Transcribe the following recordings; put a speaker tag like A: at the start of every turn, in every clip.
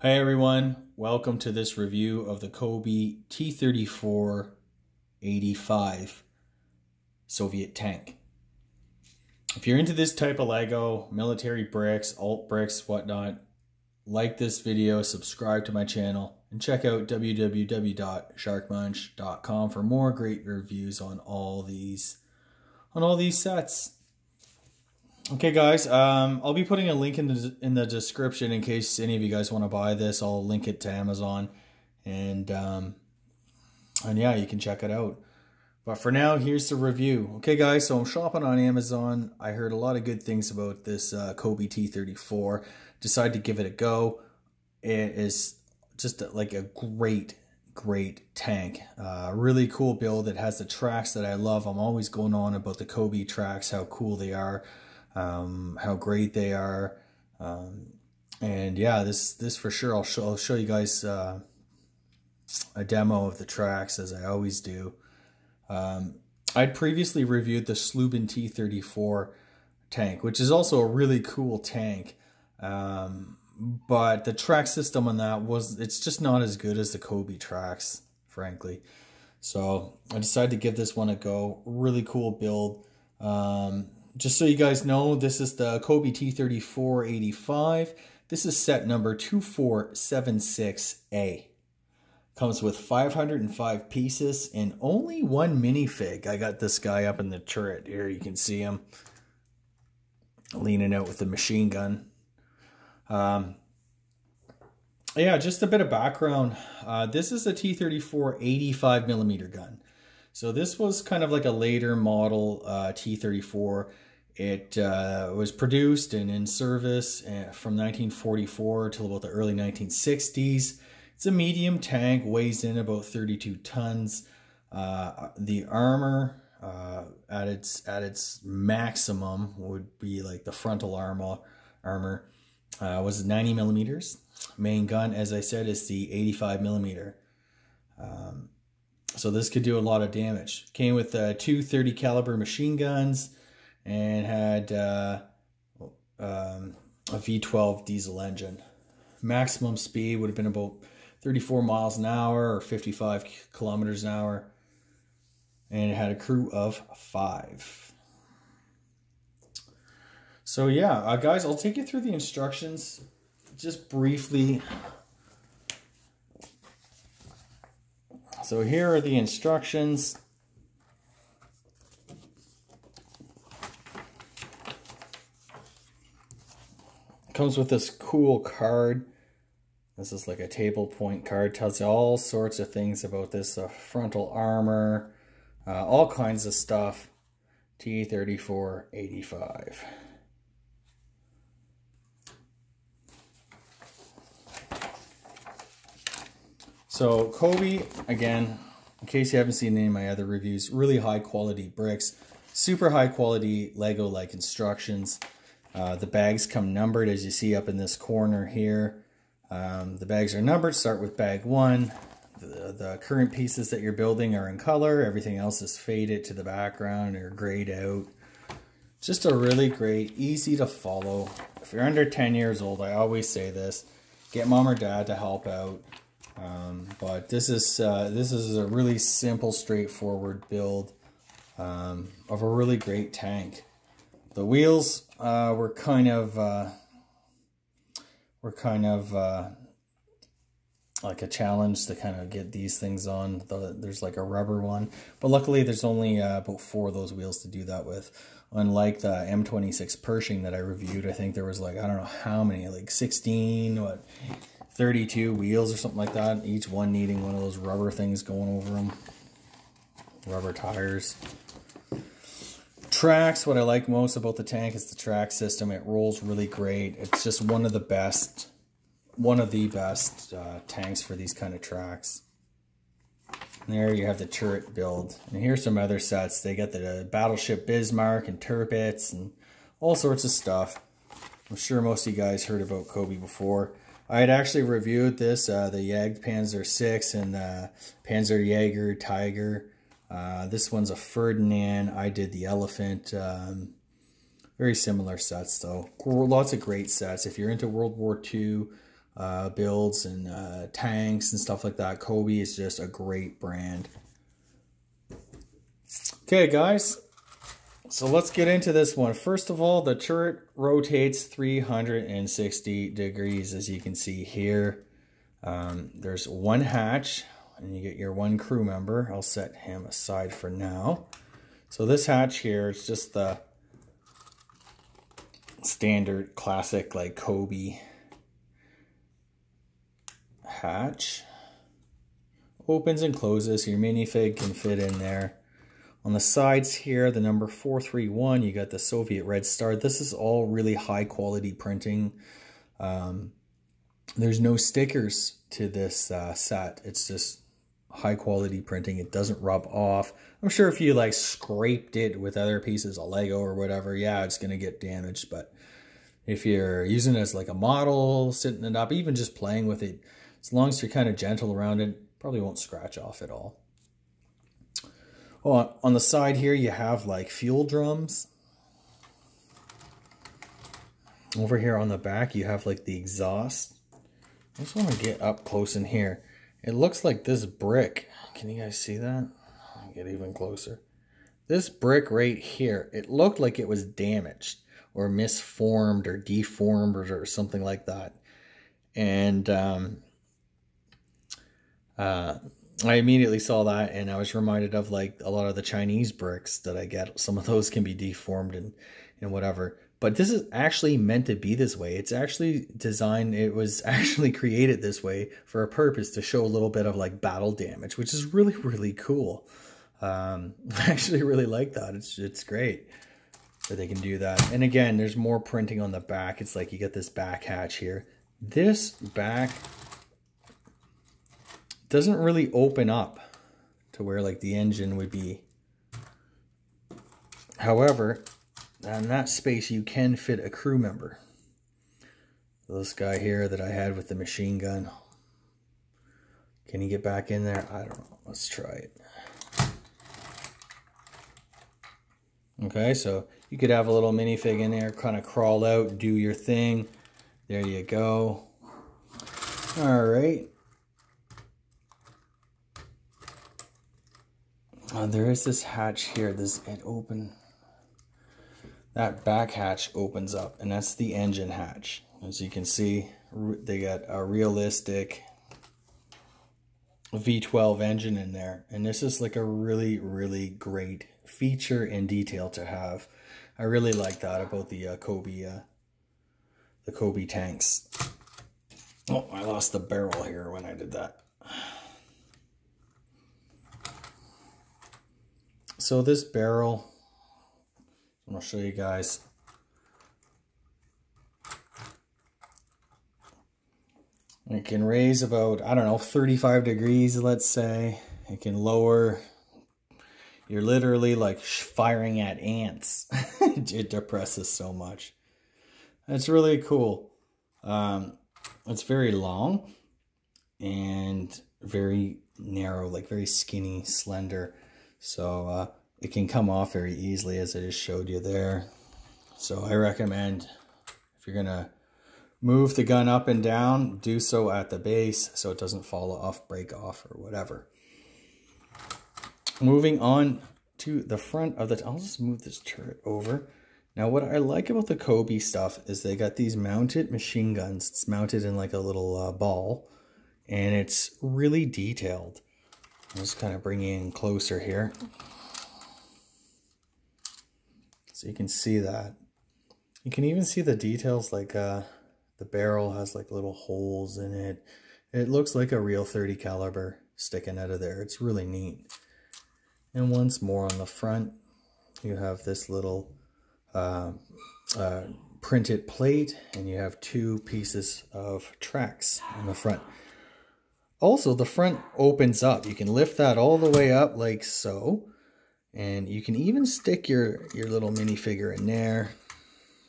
A: Hi everyone, welcome to this review of the Cobi T-34 85 Soviet tank. If you're into this type of Lego, military bricks, alt bricks, whatnot, like this video, subscribe to my channel, and check out www.sharkmunch.com for more great reviews on all these sets. Okay guys, I'll be putting a link in the description in case any of you guys want to buy this. I'll link it to Amazon, and yeah, you can check it out. But for now, here's the review. Okay guys, so I'm shopping on Amazon. I heard a lot of good things about this Cobi T-34. Decided to give it a go. It is just like a great tank. Really cool build. It has the tracks that I love. I'm always going on about the Cobi tracks, how cool they are. How great they are, and yeah, this for sure. I'll show you guys a demo of the tracks, as I always do. I'd previously reviewed the Slubin T-34 tank, which is also a really cool tank, but the track system on that it's just not as good as the Cobi tracks, frankly. So I decided to give this one a go. Really cool build. Just so you guys know, this is the Cobi T-34 85. This is set number 2476A. Comes with 505 pieces and only one minifig. I got this guy up in the turret here. You can see him leaning out with the machine gun. Yeah, just a bit of background. This is a T-34 85mm gun. So this was kind of like a later model T-34. It was produced and in service from 1944 till about the early 1960s. It's a medium tank, weighs in about 32 tons. The armor at its maximum would be like the frontal armor was 90mm. Main gun, as I said, is the 85mm. So this could do a lot of damage. Came with two 30 caliber machine guns and had a V12 diesel engine. Maximum speed would have been about 34 miles an hour or 55 kilometers an hour. And it had a crew of 5. So yeah, guys, I'll take you through the instructions just briefly. So here are the instructions. It comes with this cool card. This is like a table point card. Tells you all sorts of things about this frontal armor, all kinds of stuff. T-34 85. So Cobi, again, in case you haven't seen any of my other reviews, really high quality bricks, super high quality Lego-like instructions. The bags come numbered, as you see up in this corner here. The bags are numbered. Start with bag 1. The current pieces that you're building are in color. Everything else is faded to the background or grayed out. Just a really great, easy to follow. If you're under 10 years old, I always say this, get mom or dad to help out. But this is a really simple, straightforward build of a really great tank. The wheels were kind of like a challenge to kind of get these things on. There's like a rubber one, but luckily there's only about 4 of those wheels to do that with. Unlike the M26 Pershing that I reviewed, I think there was like, I don't know how many, like 16, 32 wheels or something like that, each one needing one of those rubber things going over them. Rubber tires. Tracks, what I like most about the tank is the track system. It rolls really great. It's just one of the best tanks for these kind of tracks. And there you have the turret build. And here's some other sets. They got the Battleship Bismarck and Tirpitz and all sorts of stuff. I'm sure most of you guys heard about Cobi before. I had actually reviewed this, the Jagdpanzer 6 and the Panzerjäger Tiger. This one's a Ferdinand. I did the Elephant. Very similar sets though. Lots of great sets. If you're into World War II, builds and tanks and stuff like that. Cobi is just a great brand. Okay, guys, so let's get into this one. First of all, the turret rotates 360 degrees, as you can see here. There's one hatch, and you get your one crew member. I'll set him aside for now. So this hatch here, it's just the standard classic like Cobi hatch. Opens and closes, so your minifig can fit in there. On the sides here, the number 431, you got the Soviet Red Star. This is all really high quality printing. There's no stickers to this set. It's just high quality printing. It doesn't rub off. I'm sure if you like scraped it with other pieces of Lego or whatever, yeah, it's going to get damaged. But if you're using it as like a model, sitting it up, even just playing with it, as long as you're kind of gentle around it, probably won't scratch off at all. Oh, on the side here, you have like fuel drums. Over here on the back, you have like the exhaust. I just want to get up close in here. It looks like this brick. Can you guys see that? I'll get even closer. This brick right here, it looked like it was damaged or misformed or deformed or something like that. And I immediately saw that, and I was reminded of like a lot of the Chinese bricks that I get. Some of those can be deformed and whatever. But this is actually meant to be this way. It's actually designed, it was actually created this way for a purpose to show a little bit of like battle damage, which is really, really cool. I actually really like that. It's great that they can do that. And again, there's more printing on the back. It's like you get this back hatch here. This back doesn't really open up to where like the engine would be. However, in that space you can fit a crew member. This guy here that I had with the machine gun. Can he get back in there? I don't know. Let's try it. Okay, so you could have a little minifig in there, kind of crawl out, do your thing. There you go. All right. There is this hatch here. That back hatch opens up, and that's the engine hatch. As you can see, they got a realistic V12 engine in there, and this is like a really, really great feature and detail to have. I really like that about the Cobi tanks. Oh, I lost the barrel here when I did that. So this barrel, I'll show you guys. It can raise about, I don't know, 35 degrees, let's say. It can lower. You're literally like firing at ants. It depresses so much. It's really cool. It's very long and very narrow, like very skinny, slender. So it can come off very easily, as I just showed you there. So I recommend, if you're gonna move the gun up and down, do so at the base so it doesn't fall off, break off, or whatever. Moving on to the front of the, I'll just move this turret over. Now what I like about the Cobi stuff is they got these mounted machine guns. It's mounted in like a little ball, and it's really detailed. I'm just kind of bringing it in closer here, so you can see that. You can even see the details, like the barrel has like little holes in it. It looks like a real .30 caliber sticking out of there. It's really neat. And once more on the front, you have this little printed plate, and you have two pieces of tracks on the front. Also, the front opens up. You can lift that all the way up like so. And you can even stick your little minifigure in there.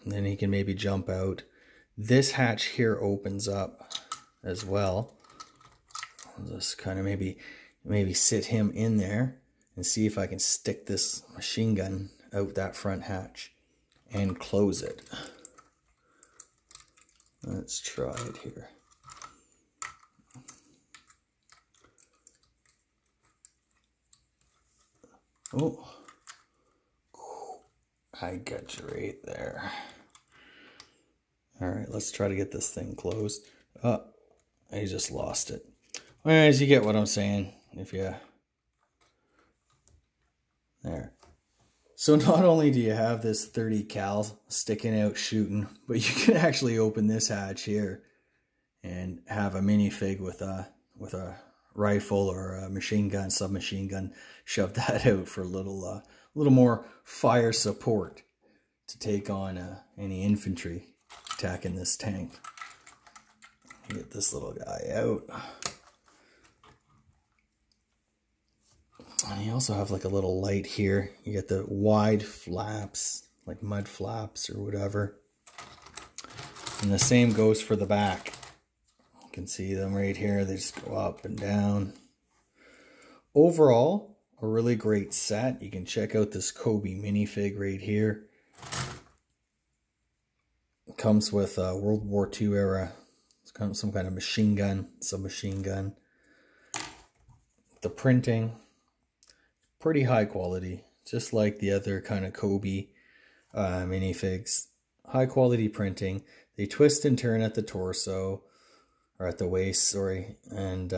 A: And then he can maybe jump out. This hatch here opens up as well. I'll just kind of maybe sit him in there and see if I can stick this machine gun out that front hatch and close it. Let's try it here. Oh, I got you right there. All right, let's try to get this thing closed. Oh, I just lost it. Anyways, you get what I'm saying. If you... There. So not only do you have this 30 cal sticking out shooting, but you can actually open this hatch here and have a minifig with a rifle or a machine gun, submachine gun, shove that out for a little more fire support to take on any infantry attacking this tank. Get this little guy out. And you also have like a little light here. You get the wide flaps, like mud flaps or whatever. And the same goes for the back. You can see them right here. They just go up and down. Overall, a really great set. You can check out this Cobi minifig right here. It comes with a World War II era. It's kind of some kind of machine gun, submachine gun. The printing, pretty high quality, just like the other kind of Cobi minifigs. High quality printing. They twist and turn at the torso, or at the waist, sorry, and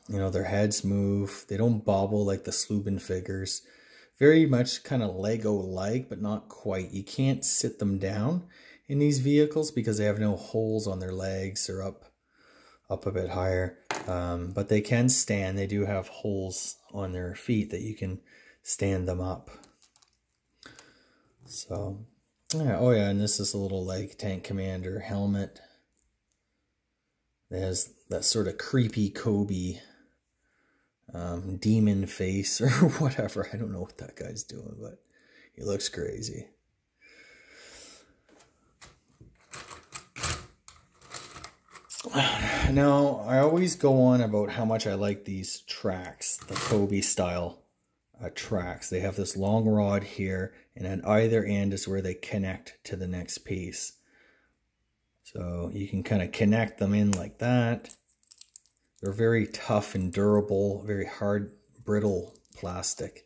A: you know, their heads move. They don't bobble like the Sluben figures. Very much kind of Lego-like, but not quite. You can't sit them down in these vehicles because they have no holes on their legs or up a bit higher. But they can stand. They do have holes on their feet that you can stand them up. So, yeah. Oh yeah, and this is a little like tank commander helmet. It has that sort of creepy Cobi demon face or whatever. I don't know what that guy's doing, but he looks crazy. Now, I always go on about how much I like these tracks, the Cobi style tracks. They have this long rod here, and at either end is where they connect to the next piece. So you can kind of connect them in like that. They're very tough and durable, very hard, brittle plastic.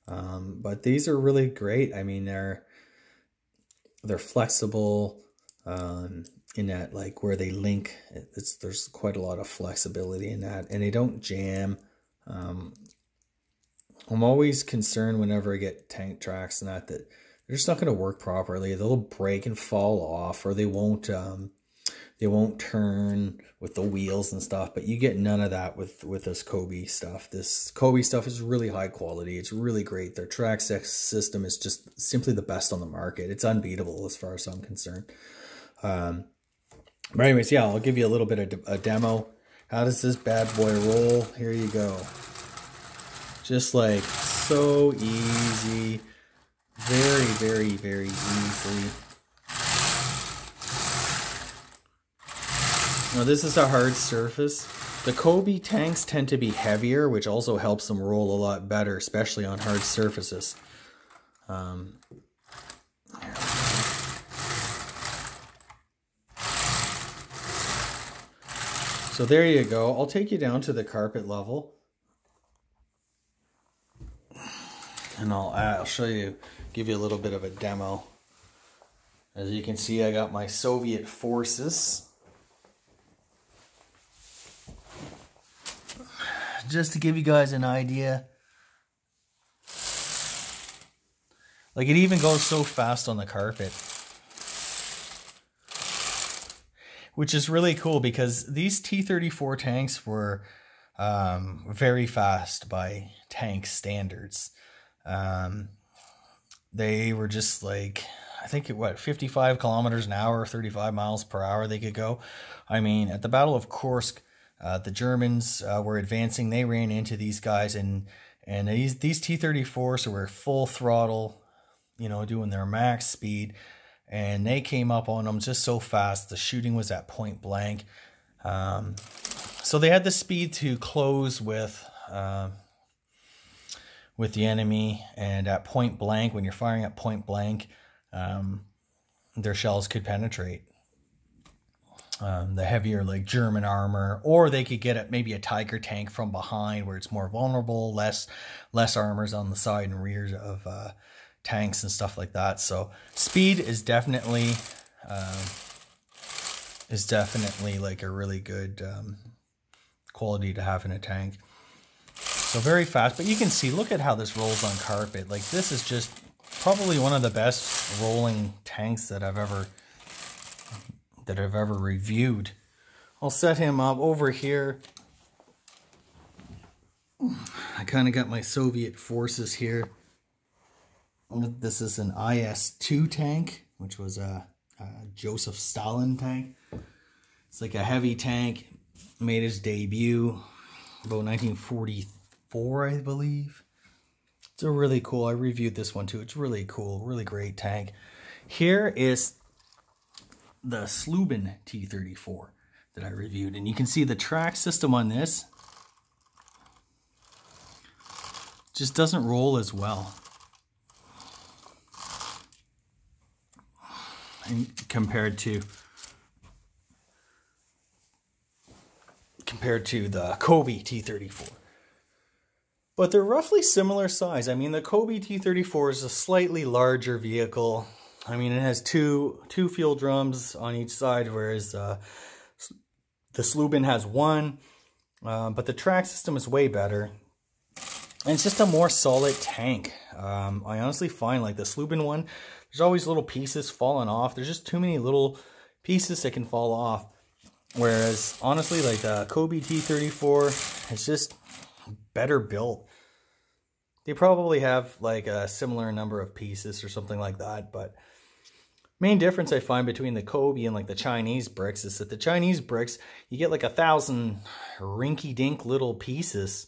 A: But these are really great. I mean, they're flexible in that, like where they link. There's quite a lot of flexibility in that, and they don't jam. I'm always concerned whenever I get tank tracks and that they're just not going to work properly. They'll break and fall off, or they won't turn with the wheels and stuff. But you get none of that with this Cobi stuff. This Cobi stuff is really high quality. It's really great. Their track system is just simply the best on the market. It's unbeatable as far as I'm concerned. But anyways, yeah, I'll give you a little bit of a demo. How does this bad boy roll? Here you go. Just like so easy. Very, very, very easily. Now this is a hard surface. The Cobi tanks tend to be heavier, which also helps them roll a lot better, especially on hard surfaces. So there you go. I'll take you down to the carpet level. And I'll show you, give you a little bit of a demo. As you can see, I got my Soviet forces. Just to give you guys an idea. Like, it even goes so fast on the carpet. Which is really cool because these T-34 tanks were very fast by tank standards. They were just like, I think, 55 kilometers an hour, 35 miles per hour they could go. I mean, at the Battle of Kursk, the Germans were advancing. They ran into these guys, and these T-34s were full throttle, you know, doing their max speed. And they came up on them just so fast. The shooting was at point blank. So they had the speed to close with the enemy. And at point blank, when you're firing at point blank, their shells could penetrate. the heavier like German armor, or they could get maybe a Tiger tank from behind where it's more vulnerable, less armors on the side and rears of tanks and stuff like that. So speed is definitely like a really good quality to have in a tank. So very fast, but you can see, look at how this rolls on carpet. Like this is just probably one of the best rolling tanks that I've ever reviewed. I'll set him up over here. I kind of got my Soviet forces here. This is an IS-2 tank, which was a Joseph Stalin tank. It's like a heavy tank, made his debut about 1944, I believe. It's a really cool, I reviewed this one too. It's really cool, really great tank. Here is the Slubin T-34 that I reviewed, and you can see the track system on this just doesn't roll as well. And compared to the Cobi T-34. But they're roughly similar size. I mean, the Cobi T-34 is a slightly larger vehicle. I mean, it has two fuel drums on each side, whereas the Slubin has one. But the track system is way better. And it's just a more solid tank. I honestly find like the Slubin one, there's always little pieces falling off. There's just too many little pieces that can fall off. Whereas, honestly, like the Cobi T-34, it's just better built. They probably have like a similar number of pieces or something like that, but main difference I find between the Cobi and like the Chinese bricks is that the Chinese bricks, you get like 1,000 rinky-dink little pieces,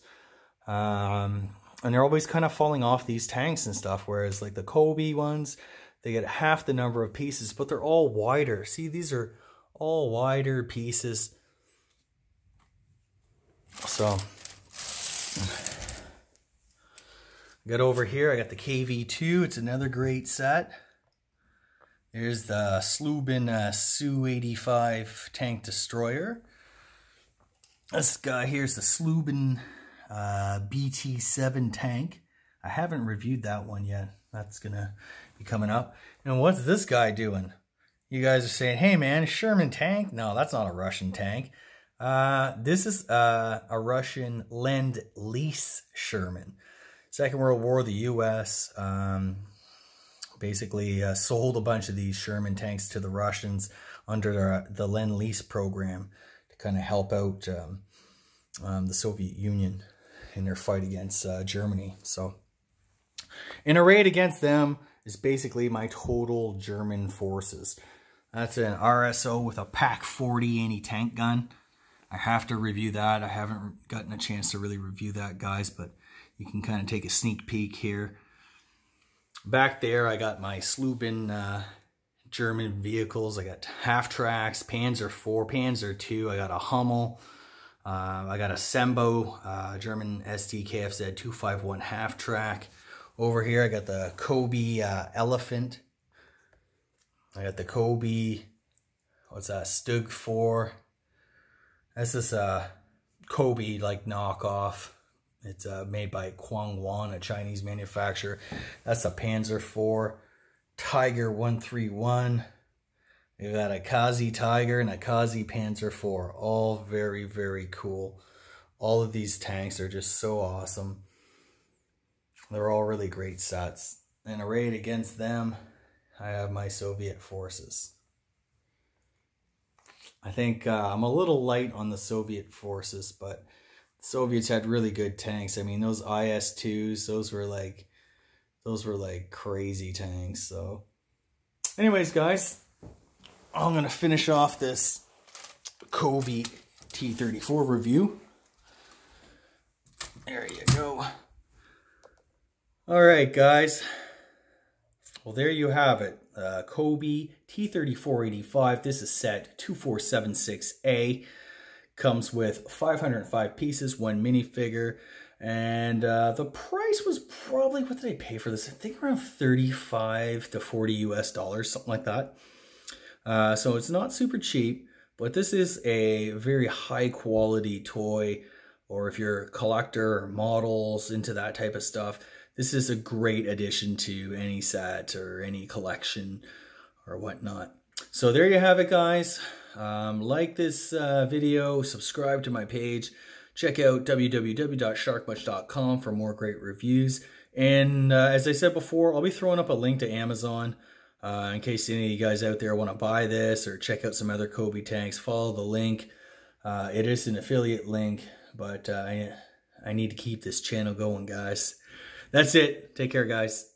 A: and they're always kind of falling off these tanks and stuff, whereas like the Cobi ones, they get half the number of pieces, but they're all wider. See, these are all wider pieces. So got over here, I got the KV-2. It's another great set. There's the Slubin Su-85 tank destroyer. This guy here's the Slubin BT-7 tank. I haven't reviewed that one yet. That's gonna be coming up. And what's this guy doing? You guys are saying, hey man, Sherman tank? No, that's not a Russian tank. This is a Russian Lend-Lease Sherman. Second World War, the U.S. Basically sold a bunch of these Sherman tanks to the Russians under the Lend-Lease program to kind of help out the Soviet Union in their fight against Germany. So, and arrayed against them is basically my total German forces. That's an RSO with a PaK-40 anti-tank gun. I have to review that. I haven't gotten a chance to really review that, guys, but you can kind of take a sneak peek here. Back there, I got my Slubin German vehicles. I got half-tracks, Panzer IV, Panzer II. I got a Hummel. I got a Sembo, German ST KFZ 251 half-track. Over here, I got the Cobi Elephant. I got the Cobi, what's that, Stug 4. This is a Cobi like knockoff. It's made by Kwangwon, a Chinese manufacturer. That's a Panzer IV, Tiger 131. We got a Kazi Tiger and a Kazi Panzer IV. All very, very cool. All of these tanks are just so awesome. They're all really great sets. And arrayed against them, I have my Soviet forces. I think I'm a little light on the Soviet forces, but the Soviets had really good tanks. I mean, those IS-2s, those were like crazy tanks. So anyways, guys, I'm going to finish off this Cobi T-34 review. There you go. All right, guys. Well, there you have it. Cobi T-34-85. This is set 2476A. Comes with 505 pieces, one minifigure. And the price was probably, what did I pay for this? I think around 35 to 40 US dollars, something like that. So it's not super cheap, But this is a very high quality toy, or if you're a collector or models into that type of stuff, this is a great addition to any set or any collection or whatnot. So there you have it, guys. Like this video, subscribe to my page, check out www.sharkmuch.com for more great reviews. And as I said before, I'll be throwing up a link to Amazon in case any of you guys out there want to buy this or check out some other Cobi tanks. Follow the link. It is an affiliate link, but I need to keep this channel going, guys. That's it. Take care, guys.